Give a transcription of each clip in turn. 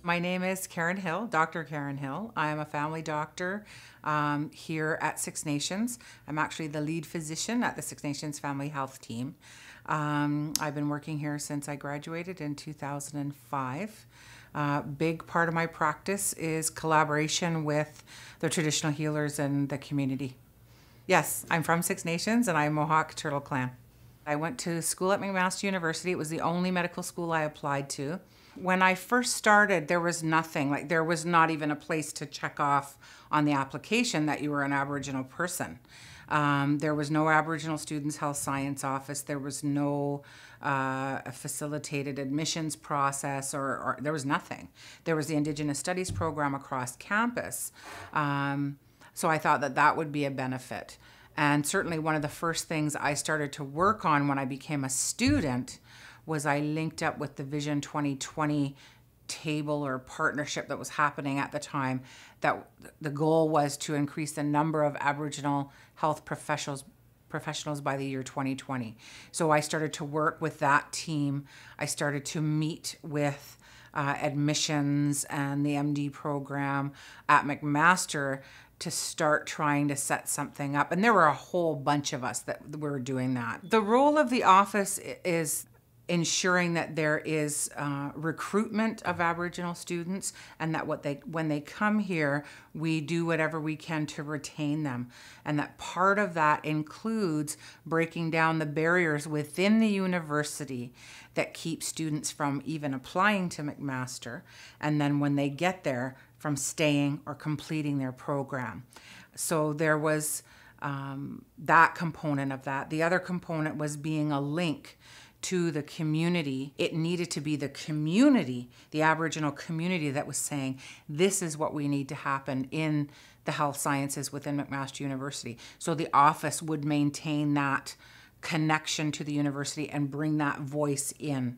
My name is Karen Hill, Dr. Karen Hill. I am a family doctor here at Six Nations. I'm actually the lead physician at the Six Nations Family Health Team. I've been working here since I graduated in 2005. Big part of my practice is collaboration with the traditional healers in the community. Yes, I'm from Six Nations and I'm Mohawk Turtle Clan. I went to school at McMaster University. It was the only medical school I applied to. When I first started, there was nothing, like there was not even a place to check off on the application that you were an Aboriginal person. There was no Aboriginal Students Health Science office. There was no facilitated admissions process, or there was nothing. There was the Indigenous Studies program across campus. So I thought that that would be a benefit. And certainly one of the first things I started to work on when I became a student was I linked up with the Vision 2020 table or partnership that was happening at the time, that the goal was to increase the number of Aboriginal health professionals by the year 2020. So I started to work with that team. I started to meet with admissions and the MD program at McMaster to start trying to set something up. And there were a whole bunch of us that were doing that. The role of the office is ensuring that there is recruitment of Aboriginal students, and that when they come here, we do whatever we can to retain them. And that part of that includes breaking down the barriers within the university that keep students from even applying to McMaster, and then when they get there, from staying or completing their program. So there was that component of that. The other component was being a link to the community. It needed to be the community, the Aboriginal community, that was saying, this is what we need to happen in the health sciences within McMaster University. So the office would maintain that connection to the university and bring that voice in.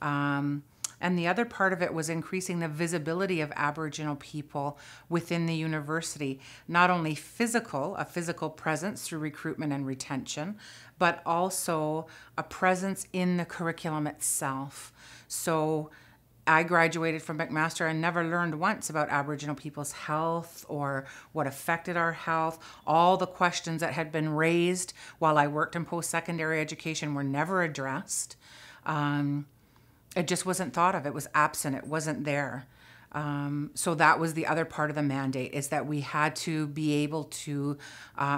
And the other part of it was increasing the visibility of Aboriginal people within the university, not only a physical presence through recruitment and retention, but also a presence in the curriculum itself. So I graduated from McMaster and never learned once about Aboriginal people's health or what affected our health. All the questions that had been raised while I worked in post-secondary education were never addressed. It just wasn't thought of. It was absent. It wasn't there. So that was the other part of the mandate, is that we had to be able to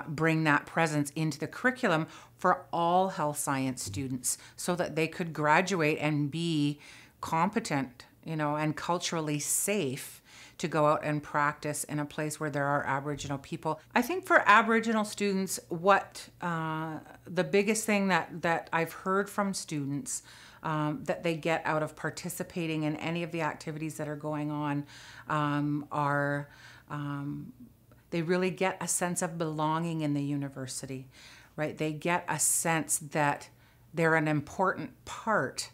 bring that presence into the curriculum for all health science students so that they could graduate and be competent, and culturally safe to go out and practice in a place where there are Aboriginal people. I think for Aboriginal students, what the biggest thing that I've heard from students that they get out of participating in any of the activities that are going on are they really get a sense of belonging in the university, right? They get a sense that they're an important part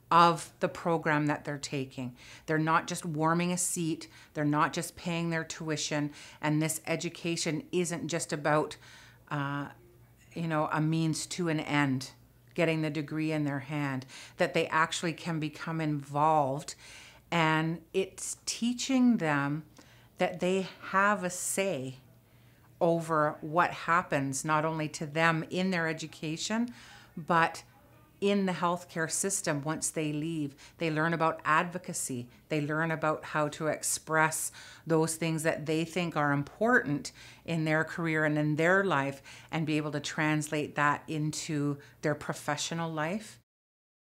of the program that they're taking. They're not just warming a seat, they're not just paying their tuition, and this education isn't just about a means to an end, getting the degree in their hand, that they actually can become involved. And it's teaching them that they have a say over what happens, not only to them in their education, but in the healthcare system once they leave. They learn about advocacy. They learn about how to express those things that they think are important in their career and in their life, and be able to translate that into their professional life.